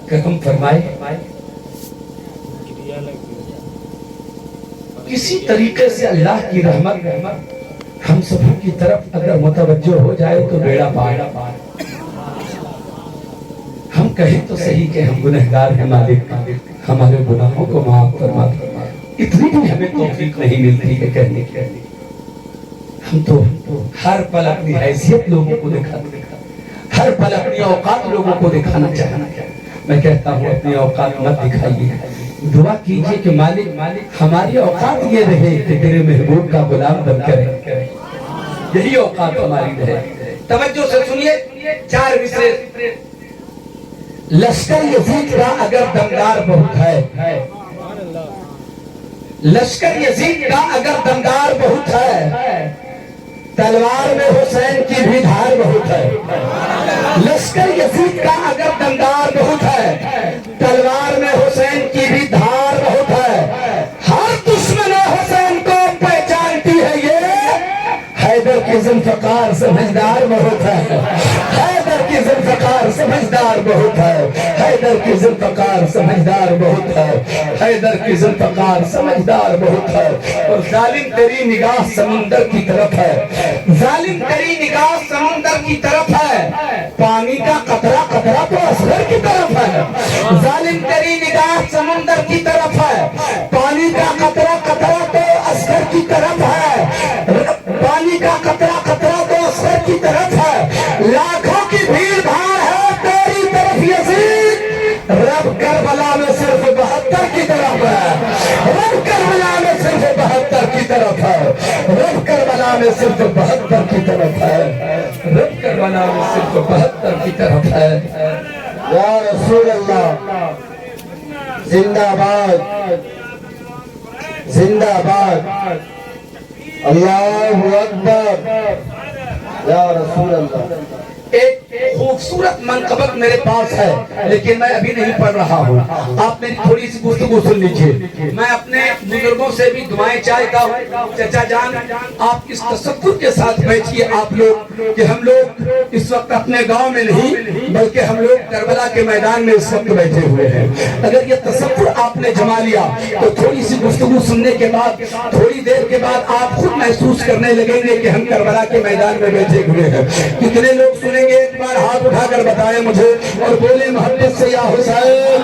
کرم فرمائے کسی طریقے سے اللہ کی رحمت ہم سب کی طرف اگر متوجہ ہو جائے تو بیڑا پار۔ ہم کہیں تو صحیح کہ ہم گنہگار ہیں مالک، ہمارے گناہوں کو معاف فرما دے۔ اتنی بھی ہمیں توفیق نہیں ملتی ہے کہنے کی۔ ہم تو ہر پل اپنی حیثیت لوگوں کو دکھاتے، ہر پل اپنی اوقات لوگوں کو دکھانا چاہتے۔ میں کہتا ہوں اپنی اوقات مت دکھائیے، دعا کیجئے کہ مالک ہماری اوقات یہ رہے کہ تیرے محبوب کا غلام بن کر رہے، یہی اوقات ہماری رہے۔ توجہ سے سنیے 4 مصرے۔ لشکر یزید کا اگر دمدار بہت ہے، لشکر یزید کا اگر دمدار بہت ہے، تلوار میں حسین کی بھی دھار بہت ہے۔ لشکر یزید کا اگر دمدار بہت ہے، تلوار میں حسین کی بھی دھار بہت ہے۔ ہر دشمن حسین کو پہچانتی ہے یہ، حیدر کی ذوالفقار سمجھدار بہت ہے، حیدر کی ذوالفقار سمجھدار بہت ہے، حیدر کی ذوالفقار سمجھدار بہت ہے، حیدر کی ذوالفقار سمجھدار بہت ہے۔ اور ظالم تیری نگاہ سمندر کی طرف ہے، ظالم تیری نگاہ سمندر کی طرف ہے، پانی کا قطرہ قطرہ تو اصغر کی طرف ہے۔ ظالم تیری نگاہ سمندر کی طرف ہے، پانی کا قطرہ قطرہ تو اصغر کی طرف ہے، پانی کا قطرہ قطرہ تو اصغر کی طرف ہے۔ لاکھوں کی بھیڑ بھاڑ ہے تیری طرف یزید، رب کربلا میں صرف 72 کی طرف ہے، رب کربلا میں صرف 72 کی طرف ہے، رب کربلا میں صرف 72 کی طرف ہے، رب کربلا میں صرف 72 کی طرف ہے۔ یا رسول اللہ زندہ باد، زندہ باد، اللہ اکبر، یا رسول اللہ۔ ایک خوبصورت منقبت میرے پاس ہے لیکن میں ابھی نہیں پڑھ رہا ہوں، آپ میری تھوڑی سی گفتگو سن لیجئے۔ میں اپنے بزرگوں سے بھی دعائیں چاہتا ہوں۔ چچا جان آپ اس تصور کے ساتھ بیٹھیے آپ لوگ کہ ہم لوگ اس وقت اپنے گاؤں میں نہیں بلکہ ہم لوگ کربلا کے میدان میں اس وقت بیٹھے ہوئے ہیں۔ اگر یہ تصور آپ نے جما لیا تو تھوڑی سی گفتگو سننے کے بعد تھوڑی دیر کے بعد آپ خود محسوس کرنے لگیں گے کہ ہم کربلا کے میدان میں بیٹھے ہوئے ہیں۔ کتنے لوگ سنیں گے ایک بار ہاتھ اٹھا کر بتائیں مجھے اور بولے محبت سے یا حسین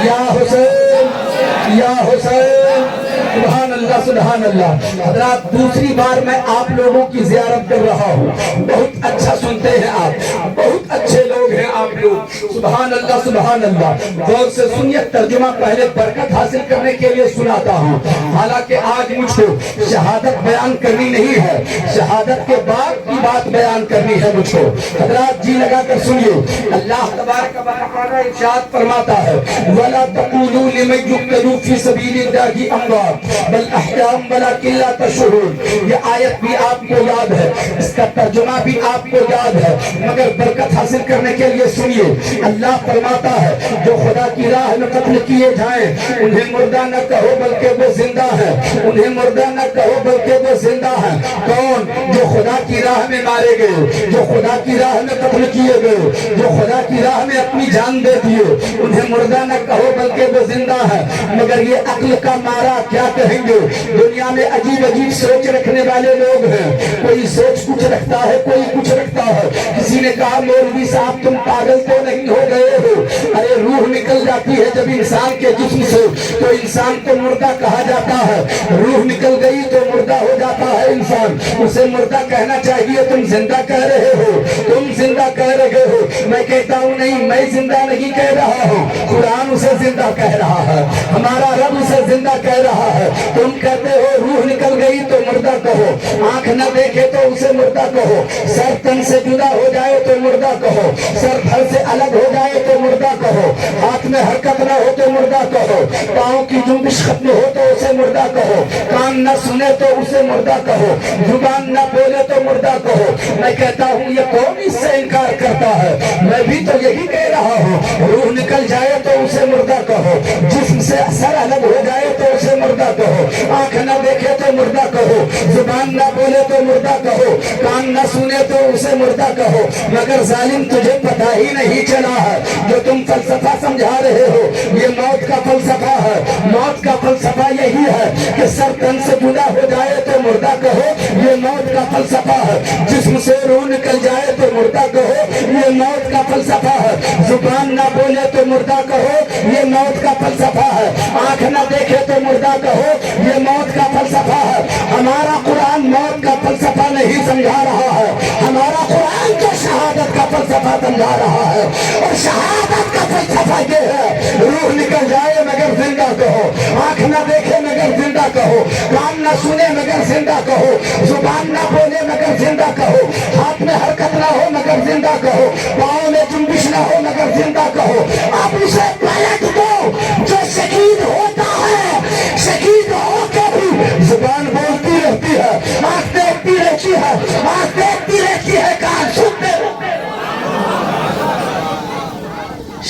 یا حسین یا حسین۔ سبحان اللہ سبحان اللہ۔ حضرات دوسری بار میں آپ لوگوں کی زیارت کر رہا ہوں، بہت اچھا سنتے ہیں آپ، بہت اچھے لوگ ہیں آپ لوگ، سبحان اللہ سبحان اللہ۔ غور سے سنیے، ترجمہ پہلے برکت حاصل کرنے کے لیے سناتا ہوں، حالانکہ آج مجھ کو شہادت بیان کرنی نہیں ہے، شہادت کے بعد کی بات بیان کرنی ہے مجھ کو۔ حضرات جی لگا کر سنیے، اللہ تبارک و تعالی ارشاد فرماتا ہے وَلَا تَقُولُوا لِمَن يُقْتَلُ فِي سَبِيلِ اللَّهِ أَمْوَاتٌ بل احیاء ولکن لا تشعرون۔ یہ آیت بھی آپ کو یاد ہے، اس کا ترجمہ بھی آپ کو یاد ہے، مگر برکت حاصل کرنے کے لیے سنیے۔ اللہ فرماتا ہے جو خدا کی راہ میں قتل کیے جائیں انہیں مردہ نہ کہو بلکہ وہ زندہ ہیں، انہیں مردہ نہ کہو بلکہ وہ زندہ ہیں۔ کون؟ جو خدا کی راہ میں مارے گئے، جو خدا کی راہ میں قتل کیے گئے، جو خدا کی راہ میں اپنی جان دے دیے، انہیں مردہ نہ کہو بلکہ وہ زندہ ہیں۔ مگر یہ عقل کا مارا کیا کہیں گے؟ دنیا میں عجیب عجیب سوچ رکھنے والے لوگ ہیں، کوئی سوچ کچھ رکھتا ہے کوئی کچھ رکھتا ہے۔ کسی نے کہا مولوی صاحب تم پاگل تو نہیں ہو گئے ہو؟ ارے روح نکل جاتی ہے جب انسان کے جسم سے تو انسان کو مردہ کہا جاتا ہے، روح نکل گئی تو مردہ ہو جاتا ہے انسان، اسے مردہ کہنا چاہیے۔ تم زندہ کہہ رہے ہو، تم زندہ کہہ رہے ہو، میں کہتا ہوں نہیں، میں زندہ نہیں کہہ رہا ہوں، قرآن اسے زندہ کہہ رہا ہے، ہمارا رب اسے زندہ کہہ رہا ہے۔ تم کہتے ہو روح نکل گئی تو مردہ کہو، آنکھ نہ دیکھے تو اسے مردہ کہو، سر تن سے جدا ہو جائے تو مردہ کہو، سر پھر سے الگ ہو جائے تو مردہ کہو، ہاتھ میں حرکت نہ ہو تو مردہ کہو، پاؤں کی جنبش ختم ہو تو اسے مردہ کہو، کان نہ سنے تو اسے مردہ کہو، زبان نہ بولے تو مردہ کہو۔ میں کہتا ہوں یہ کون اس سے انکار کرتا ہے؟ میں بھی تو یہی کہہ رہا ہوں، روح نکل جائے تو اسے مردہ کہو، جسم سے سر الگ ہو جائے تو اسے مردہ کہو، آنکھ نہ دیکھے تو تو مردہ کہو، زبان نہ بولے تو مردہ کہو، کان نہ سنے تو اسے مردہ کہو، مگر ظالم تجھے پتہ ہی نہیں چلا ہے جو تم فلسفہ سمجھا رہے ہو یہ موت کا فلسفہ ہے۔ موت کا فلسفہ یہی ہے کہ سر تن سے جدا ہو جائے تو مردہ کہو، یہ موت کا فلسفہ ہے۔ جسم سے روح نکل جائے تو مردہ کہو، یہ موت کا فلسفہ ہے۔ زبان نہ بولے تو مردہ کہو، یہ موت کا فلسفہ ہے۔ آنکھ نہ دیکھے تو مردہ کہو، یہ موت کا فلسفہ ہے۔ ہمارا قرآن موت کا فلسفہ نہیں سمجھا رہا ہے، ہمارا قرآن تو شہادت کا فلسفہ سمجھا رہا ہے، اور شہادت کا فلسفہ یہ ہے روح نکل جائے مگر زندہ کہو، آنکھ نہ دیکھے مگر زندہ کہو، کان نہ سنے مگر زندہ کہو، زبان نہ بولے مگر زندہ کہو، ہاتھ میں حرکت نہ ہو مگر زندہ کہو، پاؤں میں جنبش نہ ہو مگر زندہ کہو۔ اب اسے پلٹ دو، جو شہید ہوتا ہے شہید ہو کے بھی زبان بولتی رہتی ہے، آنکھ دیکھتی رہتی ہے، آنکھ دیکھتی رہتی ہے، کان سنتے رہتے ہیں۔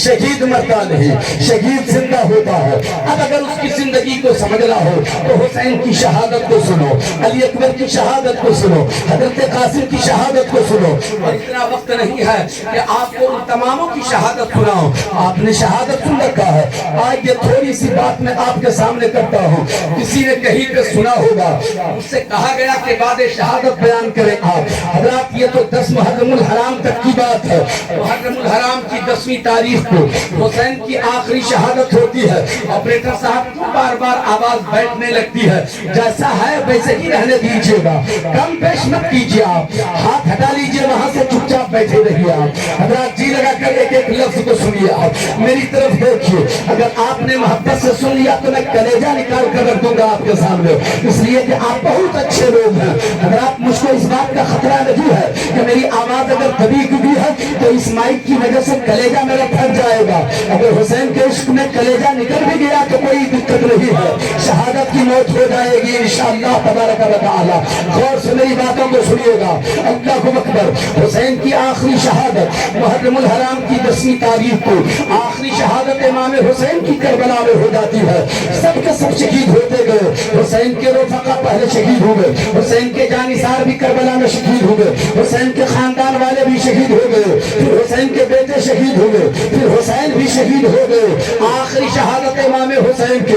شہید مرتا نہیں، شہید زندہ ہوتا ہے۔ اب اگر اس کی زندگی کو سمجھنا ہو تو حسین کی شہادت کو سنو، علی اکبر کی شہادت کو سنو، حضرت قاسم کی شہادت کو سنو۔ اور اتنا وقت نہیں ہے کہ آپ کو ان تماموں کی شہادت سناؤں، آپ نے شہادت سن رکھا ہے۔ آج یہ تھوڑی سی بات میں آپ کے سامنے کرتا ہوں، کسی نے کہیں پہ سنا ہوگا، اس سے کہا گیا کہ بعد شہادت بیان کریں آپ۔ حضرات یہ تو 10 محرم الحرام تک کی بات ہے، محرم الحرام کی 10ویں تاریخ کو حسین کی آخری شہادت ہوتی ہے۔ آپریٹر صاحب کو بار بار آواز بیٹھنے لگتی ہے، جیسا ہے ویسے ہی رہنے دیجیے گا، کم پیش مت کیجیے، آپ ہاتھ ہٹا لیجیے وہاں سے، چپ چاپ بیٹھے رہیے آپ۔ حضرات جی لگا کر ایک ایک لفظ کو سنیے، آپ میری طرف دیکھیے، اگر آپ نے محبت سے سن لیا تو میں کلیجہ نکال کر رکھ دوں گا آپ کے سامنے، اس لیے کہ آپ بہت اچھے لوگ ہیں۔ حضرات مجھ کو اس بات کا خطرہ نہیں ہے کہ میری آواز اگر دبی بھی ہے تو اس مائک کی وجہ سے کلیجہ میرا پھٹ جائے گا، اگر حسین کے عشق میں کلیجہ نکل بھی گیا تو کوئی دقت نہیں ہے، شہادت کی موت ہو جائے گی انشاءاللہ تبارک و تعالی۔ غور سے میری باتوں کو سنیے گا، اللہ اکبر۔ حسین کی آخری شہادت محرم الحرام کی 10ویں تاریخ کو آخری شہادت امام حسین کی کربلا میں ہو جاتی ہے۔ سب کے سب شہید ہوتے گئے، حسین کے رفقا پہلے شہید ہو گئے، حسین کے جانثار بھی کربلا میں شہید ہو گئے، حسین کے خاندان والے بھی شہید ہو گئے، پھر حسین کے بیٹے شہید ہو گئے، پھر حسین بھی شہید ہو گئے۔ آخری شہادت امام حسین کے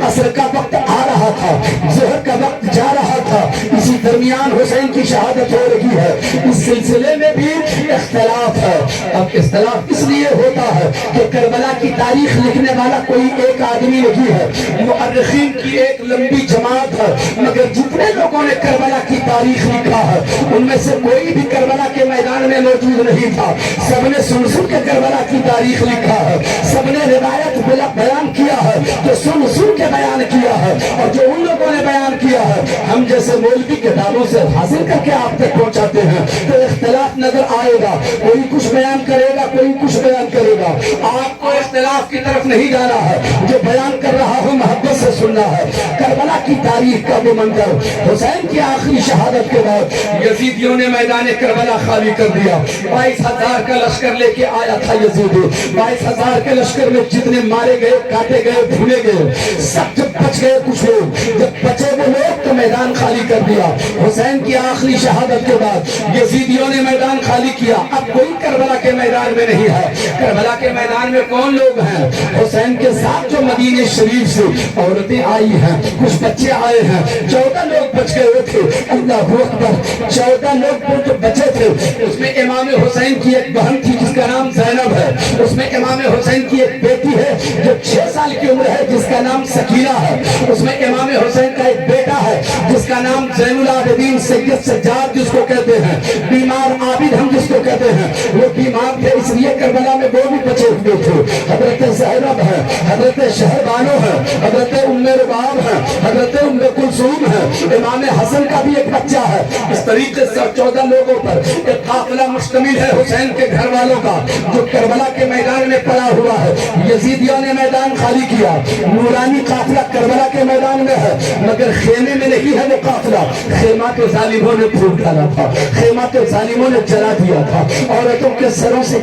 عصر کا وقت آ رہا تھا، ظہر کا وقت جا رہا تھا، اسی درمیان حسین کی شہادت ہو رہی ہے۔ اس سلسلے میں بھی اختلاف ہے، اب اختلاف اس لیے ہوتا ہے کہ کربلا کی تاریخ لکھنے والا کوئی ایک آدمی نہیں ہے، مؤرخین کی ایک لمبی جماعت ہے، مگر جتنے لوگوں نے کربلا کی تاریخ لکھا ہے ان میں سے کوئی بھی کربلا کے میدان میں موجود نہیں تھا، سب نے سن سن کے کربلا کی تاریخ لکھا ہے، سب نے روایت بیان کیا ہے جو سن سن کے بیان کیا ہے، اور جو ان لوگوں نے بیان کیا ہے ہم جیسے مولوی کتابوں سے حاصل کر کے آپ تک پہنچاتے ہیں، تو اختلاف نظر آئے گا، کوئی کچھ بیان کرے گا، کوئی کچھ بیان کرے گا۔ آپ کو اختلاف کی طرف نہیں جانا ہے، جو بیان کر رہا ہوں محبت سے سننا ہے۔ کربلا کی تاریخ کا وہ منظر، حسین کی آخری شہادت کے بعد یزیدیوں نے میدان کربلا خالی کر دیا، 22,000 کا لشکر لے کے آیا تھا یزید، 22,000 کے لشکر میں جتنے مارے گئے، کاٹے گئے، بھولے گئے، سب جب بچ گئے کچھ لوگ، جب بچے وہ لوگ تو میدان خالی کر دیا۔ حسین کی آخری شہادت کے بعد یزیدیوں نے میدان خالی کیا، اب کوئی کربلا کے میدان میں نہیں ہے۔ کربلا کے میدان میں کون لوگ ہیں؟ حسین کے ساتھ جو مدینہ شریف سے عورتیں آئی ہیں، کچھ بچے آئے ہیں، 14 لوگ بچ گئے تھے، اللہ اکبر، 14 لوگ جو بچے تھے اس میں امام حسین کی ایک بہن تھی جس کا نام زینب ہے، اس میں امام حسین کی ایک بیٹی ہے جو 6 سال کی عمر ہے جس کا نام سکینہ ہے، اس میں امام حسین کا ایک بیٹا ہے جس کا نام زین العابدین سید سجاد جس کو کہتے ہیں، بیمار عابد ہم جس کو کہتے ہیں، وہ بیمار تھے اس لیے کربلا میں وہ بھی بچے ہوئے تھے۔ حضرت زینب ہے، حضرت شہربانو ہے، حضرت ام رباب ہے، حضرت ام کلثوم ہے، امام حسن کا بھی ایک بچہ ہے۔ اس طریقے سے 14 لوگوں پر ایک قافلہ مشتمل ہے حسین کے گھر والوں کا جو کربلا کے میدان میں پڑا ہوا ہے۔ یزیدیوں نے میدان خالی کیا، نورانی قافلہ کربلا کے میدان میں ہے مگر خیمے میں نہیں ہے وہ قافلہ، خیمہ تو ظالموں نے پھوٹ ڈالا تھا، خیمہ تو ظالموں نے جلا دیا تھا، عورتوں کے سروں سے